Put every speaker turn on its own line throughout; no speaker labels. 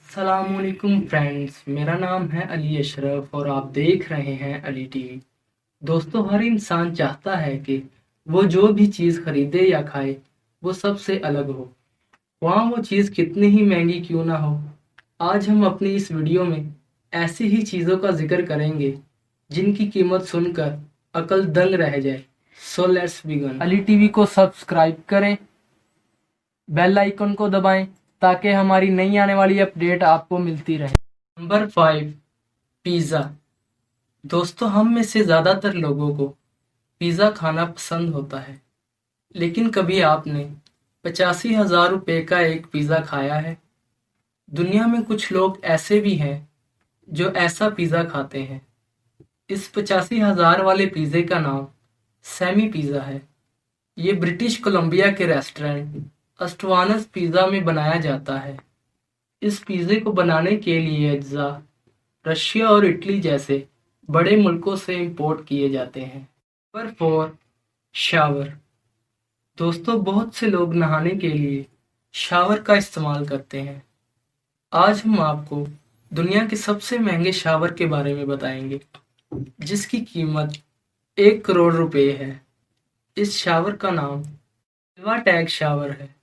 अस्सलाम वालेकुम फ्रेंड्स, मेरा नाम है अली अशरफ और आप देख रहे हैं अली टीवी। दोस्तों, हर इंसान चाहता है कि वो जो भी चीज़ खरीदे या खाए वो सबसे अलग हो, वहाँ वो चीज़ कितनी ही महंगी क्यों ना हो। आज हम अपनी इस वीडियो में ऐसी ही चीज़ों का जिक्र करेंगे जिनकी कीमत सुनकर अकल दंग रह जाए। So let's begin. Ali TV को सब्सक्राइब करें, बेल आइकन को दबाएं ताकि हमारी नई आने वाली अपडेट आपको मिलती रहे। Number 5, pizza. दोस्तों, हम में से ज़्यादातर लोगों को पिज़्ज़ा खाना पसंद होता है, लेकिन कभी आपने 85,000 रुपये का एक पिज़्ज़ा खाया है? दुनिया में कुछ लोग ऐसे भी हैं जो ऐसा पिज़्ज़ा खाते हैं। इस 85,000 वाले पिज़्ज़े का नाम सैमी पिज़्ज़ा है। ये ब्रिटिश कोलंबिया के रेस्टोरेंट अस्टवानस पिज़्ज़ा में बनाया जाता है। इस पिज़्ज़े को बनाने के लिए अज्जा रशिया और इटली जैसे बड़े मुल्कों से इंपोर्ट किए जाते हैं। Number 4, shower. दोस्तों, बहुत से लोग नहाने के लिए शावर का इस्तेमाल करते हैं। आज हम आपको दुनिया के सबसे महंगे शावर के बारे में बताएंगे, जिसकी कीमत 1 करोड़ रुपए है। इस शावर का नाम सिल्वा टैग शावर है।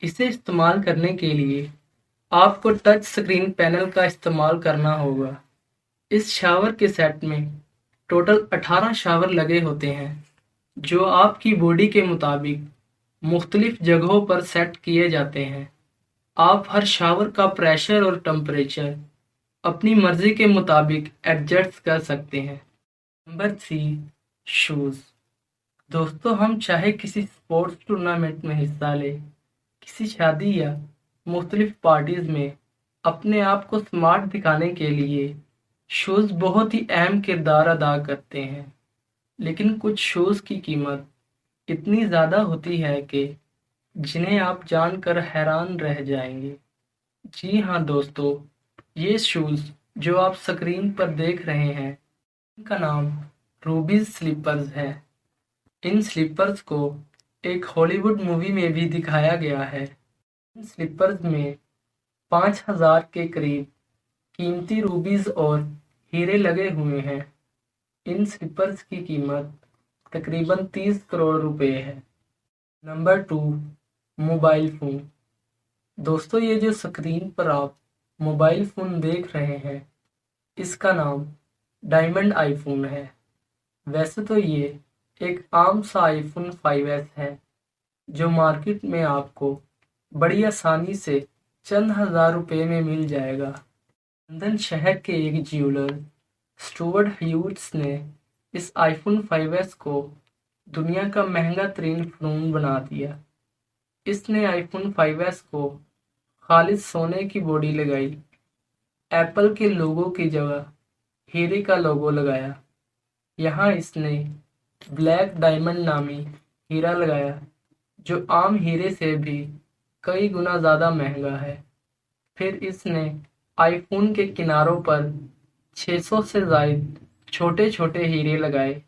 इसे इस्तेमाल करने के लिए आपको टच स्क्रीन पैनल का इस्तेमाल करना होगा। इस शावर के सेट में टोटल 18 शावर लगे होते हैं, जो आपकी बॉडी के मुताबिक मुख्तलिफ जगहों पर सेट किए जाते हैं। आप हर शावर का प्रेशर और टेम्परेचर अपनी मर्जी के मुताबिक एडजस्ट कर सकते हैं। Number 3, shoes. दोस्तों, हम चाहे किसी स्पोर्ट्स टूर्नामेंट में हिस्सा लें, किसी शादी या मुख्तलिफ पार्टीज में अपने आप को स्मार्ट दिखाने के लिए शूज़ बहुत ही अहम किरदार अदा करते हैं। लेकिन कुछ शूज़ की कीमत इतनी ज़्यादा होती है कि जिन्हें आप जानकर हैरान रह जाएंगे। जी हाँ दोस्तों, ये शूज़ जो आप स्क्रीन पर देख रहे हैं, इनका नाम रूबीज स्लीपर्स है। इन स्लीपर्स को एक हॉलीवुड मूवी में भी दिखाया गया है। इन स्लीपर्स में 5,000 के करीब कीमती रूबीज और हीरे लगे हुए हैं। इन स्लीपर्स की कीमत तकरीबन 30 करोड़ रुपए है। Number 2, mobile phone. दोस्तों, ये जो स्क्रीन पर आप मोबाइल फ़ोन देख रहे हैं, इसका नाम डायमंड आईफोन है। वैसे तो ये एक आम सा आईफोन 5S है, जो मार्केट में आपको बड़ी आसानी से चंद हजार रुपए में मिल जाएगा। लंदन शहर के एक ज्वेलर स्टुअर्ट ह्यूट्स ने इस आईफोन 5S को दुनिया का महंगा तरीन फ़ोन बना दिया। इसने आईफोन 5S को खालिस सोने की बॉडी लगाई, एप्पल के लोगो की जगह हीरे का लोगो लगाया। यहाँ इसने ब्लैक डायमंड नामी हीरा लगाया, जो आम हीरे से भी कई गुना ज़्यादा महंगा है। फिर इसने आईफोन के किनारों पर 600 से ज़ायद छोटे छोटे हीरे लगाए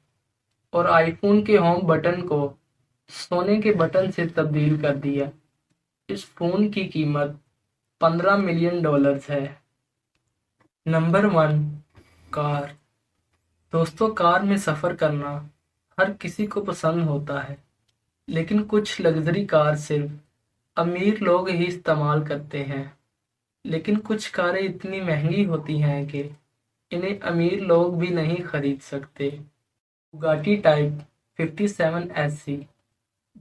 और आईफोन के होम बटन को सोने के बटन से तब्दील कर दिया। इस फ़ोन की कीमत $15 मिलियन है। Number 1, car. दोस्तों, कार में सफ़र करना हर किसी को पसंद होता है, लेकिन कुछ लग्जरी कार सिर्फ अमीर लोग ही इस्तेमाल करते हैं। लेकिन कुछ कारें इतनी महंगी होती हैं कि इन्हें अमीर लोग भी नहीं खरीद सकते। Bugatti type 57SC।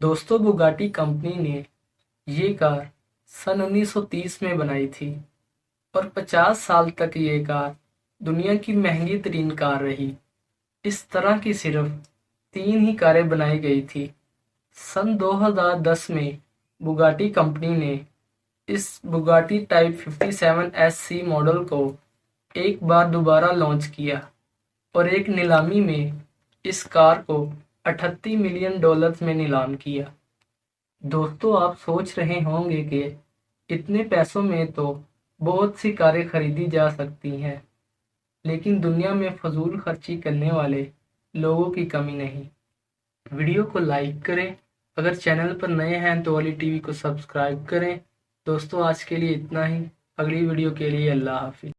दोस्तों, बुगाटी कंपनी ने ये कार सन 1930 में बनाई थी और 50 साल तक ये कार दुनिया की महंगी तरीन कार रही। इस तरह की सिर्फ 3 ही कारें बनाई गई थी। सन 2010 में बुगाटी कंपनी ने इस बुगाटी टाइप 57SC मॉडल को एक बार दोबारा लॉन्च किया और एक नीलामी में इस कार को $38 मिलियन में नीलाम किया। दोस्तों, आप सोच रहे होंगे कि इतने पैसों में तो बहुत सी कारें खरीदी जा सकती हैं, लेकिन दुनिया में फजूल खर्ची करने वाले लोगों की कमी नहीं। वीडियो को लाइक करें, अगर चैनल पर नए हैं तो अली टीवी को सब्सक्राइब करें। दोस्तों, आज के लिए इतना ही। اگلی ویڈیو کے لیے اللہ حافظ.